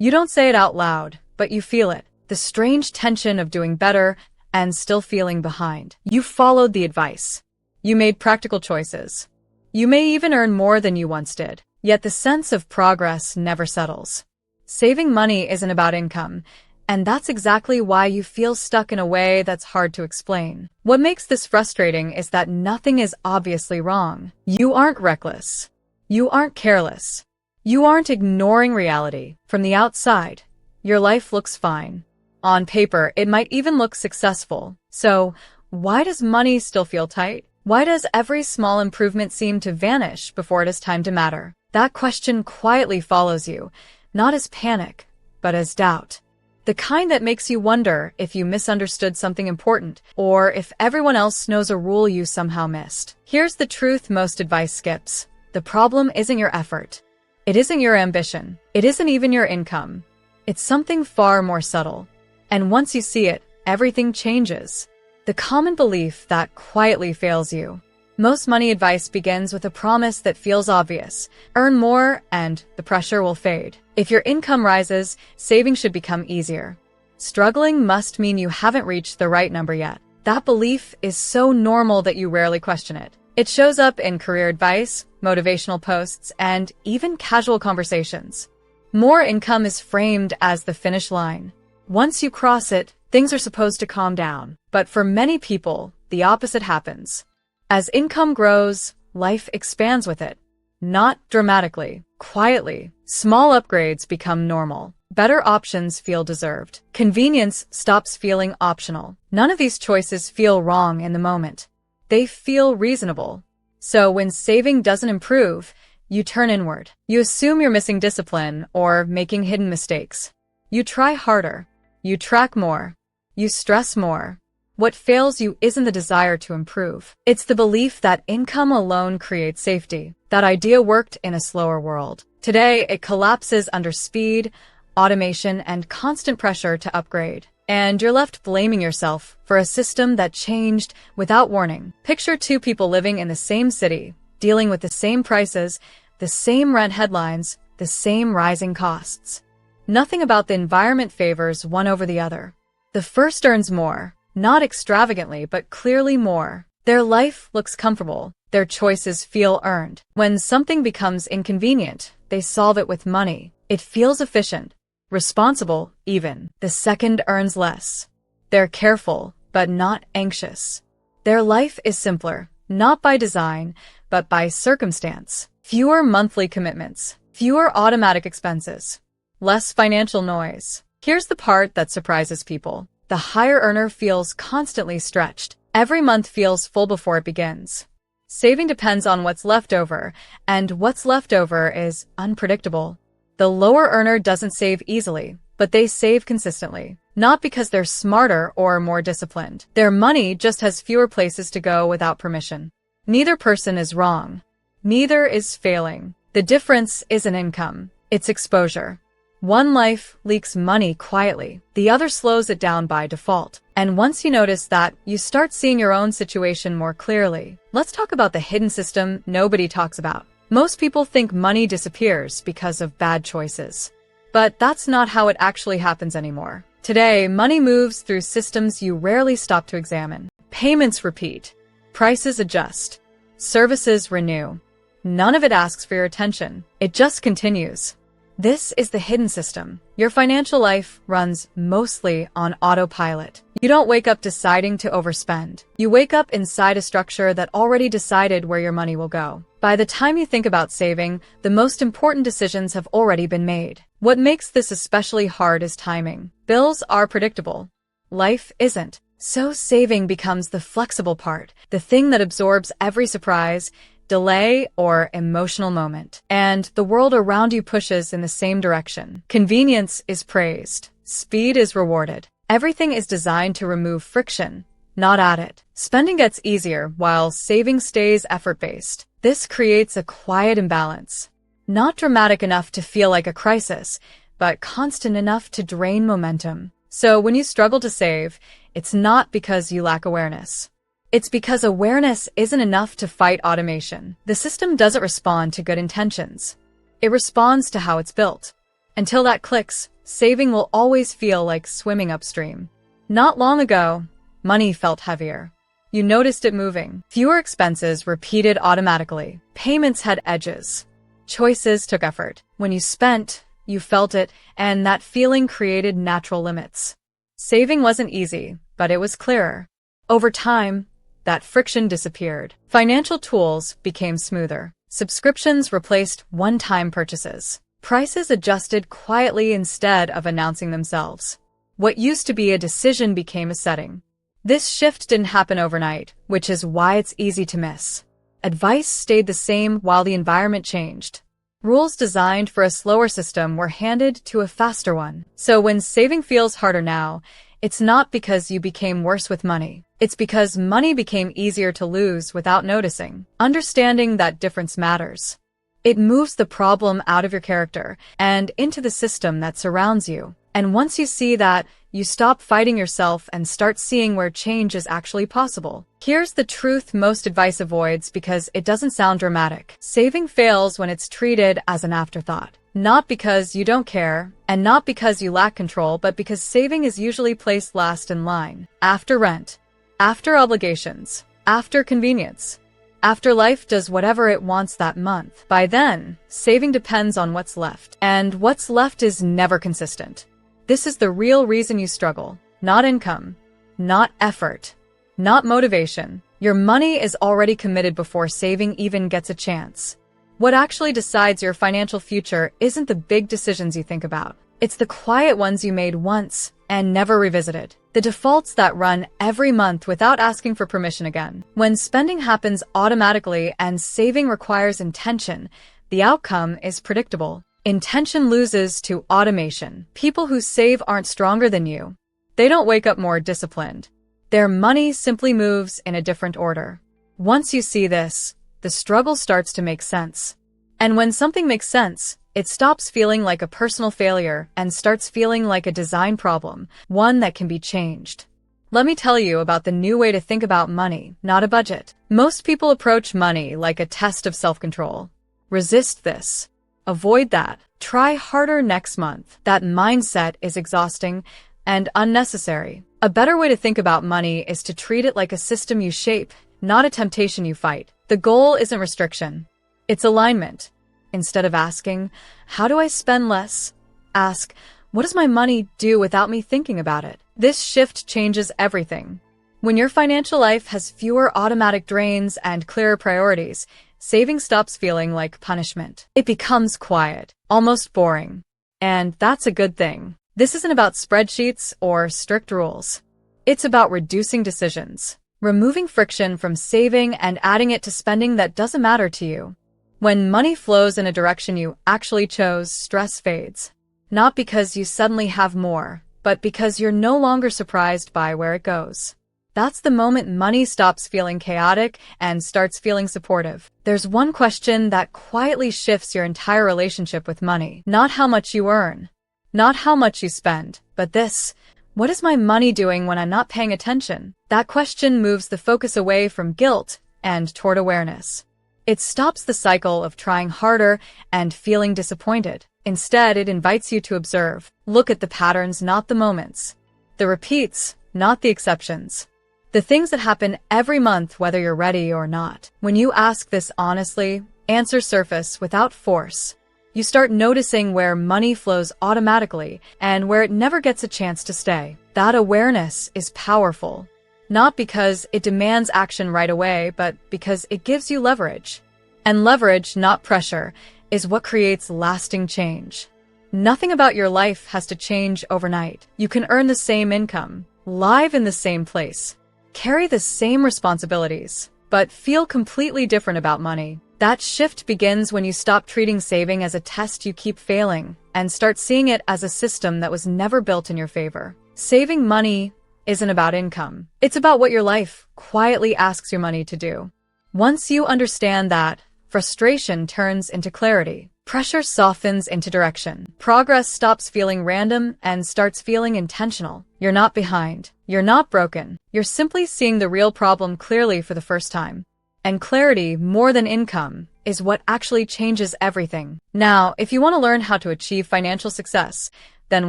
You don't say it out loud, but you feel it. The strange tension of doing better and still feeling behind. You followed the advice. You made practical choices. You may even earn more than you once did. Yet the sense of progress never settles. Saving money isn't about income, and that's exactly why you feel stuck in a way that's hard to explain. What makes this frustrating is that nothing is obviously wrong. You aren't reckless. You aren't careless. You aren't ignoring reality. From the outside, your life looks fine. On paper, it might even look successful. So, why does money still feel tight? Why does every small improvement seem to vanish before it is time to matter? That question quietly follows you, not as panic, but as doubt. The kind that makes you wonder if you misunderstood something important, or if everyone else knows a rule you somehow missed. Here's the truth most advice skips. The problem isn't your effort. It isn't your ambition. It isn't even your income. It's something far more subtle. And once you see it, everything changes. The common belief that quietly fails you. Most money advice begins with a promise that feels obvious. Earn more and the pressure will fade. If your income rises, saving should become easier. Struggling must mean you haven't reached the right number yet. That belief is so normal that you rarely question it. It shows up in career advice, motivational posts, and even casual conversations. More income is framed as the finish line. Once you cross it, things are supposed to calm down. But for many people, the opposite happens. As income grows, life expands with it. Not dramatically, quietly. Small upgrades become normal. Better options feel deserved. Convenience stops feeling optional. None of these choices feel wrong in the moment. They feel reasonable. So when saving doesn't improve, you turn inward. You assume you're missing discipline or making hidden mistakes. You try harder. You track more. You stress more. What fails you isn't the desire to improve. It's the belief that income alone creates safety. That idea worked in a slower world. Today, it collapses under speed, automation, and constant pressure to upgrade. And you're left blaming yourself for a system that changed without warning. Picture two people living in the same city, dealing with the same prices, the same rent headlines, the same rising costs. Nothing about the environment favors one over the other. The first earns more. Not extravagantly, but clearly more. Their life looks comfortable. Their choices feel earned. When something becomes inconvenient, they solve it with money. It feels efficient, responsible even. The second earns less. They're careful, but not anxious. Their life is simpler, not by design, but by circumstance. Fewer monthly commitments. Fewer automatic expenses. Less financial noise. Here's the part that surprises people. The higher earner feels constantly stretched. Every month feels full before it begins. Saving depends on what's left over, and what's left over is unpredictable. The lower earner doesn't save easily, but they save consistently. Not because they're smarter or more disciplined. Their money just has fewer places to go without permission. Neither person is wrong. Neither is failing. The difference isn't income, it's exposure. One life leaks money quietly, the other slows it down by default. And once you notice that, you start seeing your own situation more clearly. Let's talk about the hidden system nobody talks about. Most people think money disappears because of bad choices. But that's not how it actually happens anymore. Today, money moves through systems you rarely stop to examine. Payments repeat. Prices adjust. Services renew. None of it asks for your attention. It just continues. This is the hidden system. Your financial life runs mostly on autopilot. You don't wake up deciding to overspend. You wake up inside a structure that already decided where your money will go. By the time you think about saving, the most important decisions have already been made. What makes this especially hard is timing. Bills are predictable. Life isn't. So saving becomes the flexible part, the thing that absorbs every surprise, delay, or emotional moment. And the world around you pushes in the same direction. Convenience is praised. Speed is rewarded. Everything is designed to remove friction, not add it. Spending gets easier while saving stays effort-based. This creates a quiet imbalance. Not dramatic enough to feel like a crisis, but constant enough to drain momentum. So when you struggle to save, it's not because you lack awareness. It's because awareness isn't enough to fight automation. The system doesn't respond to good intentions. It responds to how it's built. Until that clicks, saving will always feel like swimming upstream. Not long ago, money felt heavier. You noticed it moving. Fewer expenses repeated automatically. Payments had edges. Choices took effort. When you spent, you felt it, and that feeling created natural limits. Saving wasn't easy, but it was clearer. Over time, that friction disappeared. Financial tools became smoother. Subscriptions replaced one-time purchases. Prices adjusted quietly instead of announcing themselves. What used to be a decision became a setting. This shift didn't happen overnight, which is why it's easy to miss. Advice stayed the same while the environment changed. Rules designed for a slower system were handed to a faster one. So when saving feels harder now, it's not because you became worse with money. It's because money became easier to lose without noticing. Understanding that difference matters. It moves the problem out of your character and into the system that surrounds you. And once you see that, you stop fighting yourself and start seeing where change is actually possible. Here's the truth most advice avoids because it doesn't sound dramatic. Saving fails when it's treated as an afterthought. Not because you don't care, and not because you lack control, but because saving is usually placed last in line. After rent, after obligations, after convenience, after life does whatever it wants that month. By then, saving depends on what's left. And what's left is never consistent. This is the real reason you struggle. Not income, not effort, not motivation. Your money is already committed before saving even gets a chance. What actually decides your financial future isn't the big decisions you think about. It's the quiet ones you made once and never revisited. The defaults that run every month without asking for permission again. When spending happens automatically and saving requires intention, the outcome is predictable. Intention loses to automation. People who save aren't stronger than you. They don't wake up more disciplined. Their money simply moves in a different order. Once you see this, the struggle starts to make sense. And when something makes sense, it stops feeling like a personal failure and starts feeling like a design problem, one that can be changed. Let me tell you about the new way to think about money, not a budget. Most people approach money like a test of self-control. Resist this. Avoid that. Try harder next month. That mindset is exhausting and unnecessary. A better way to think about money is to treat it like a system you shape, not a temptation you fight. The goal isn't restriction. It's alignment. Instead of asking, how do I spend less? Ask, what does my money do without me thinking about it? This shift changes everything. When your financial life has fewer automatic drains and clearer priorities, saving stops feeling like punishment. It becomes quiet, almost boring. And that's a good thing. This isn't about spreadsheets or strict rules. It's about reducing decisions, removing friction from saving and adding it to spending that doesn't matter to you. When money flows in a direction you actually chose, stress fades. Not because you suddenly have more, but because you're no longer surprised by where it goes. That's the moment money stops feeling chaotic and starts feeling supportive. There's one question that quietly shifts your entire relationship with money. Not how much you earn, not how much you spend, but this: what is my money doing when I'm not paying attention? That question moves the focus away from guilt and toward awareness. It stops the cycle of trying harder and feeling disappointed. Instead, it invites you to observe. Look at the patterns, not the moments. The repeats, not the exceptions. The things that happen every month, whether you're ready or not. When you ask this honestly, answers surface without force. You start noticing where money flows automatically and where it never gets a chance to stay. That awareness is powerful. Not because it demands action right away, but because it gives you leverage. And leverage, not pressure, is what creates lasting change. Nothing about your life has to change overnight. You can earn the same income, live in the same place, carry the same responsibilities, but feel completely different about money. That shift begins when you stop treating saving as a test you keep failing and start seeing it as a system that was never built in your favor. Saving money isn't about income. It's about what your life quietly asks your money to do. Once you understand that, frustration turns into clarity. Pressure softens into direction. Progress stops feeling random and starts feeling intentional. You're not behind. You're not broken. You're simply seeing the real problem clearly for the first time. And clarity, more than income, is what actually changes everything. Now, if you want to learn how to achieve financial success, then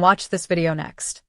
watch this video next.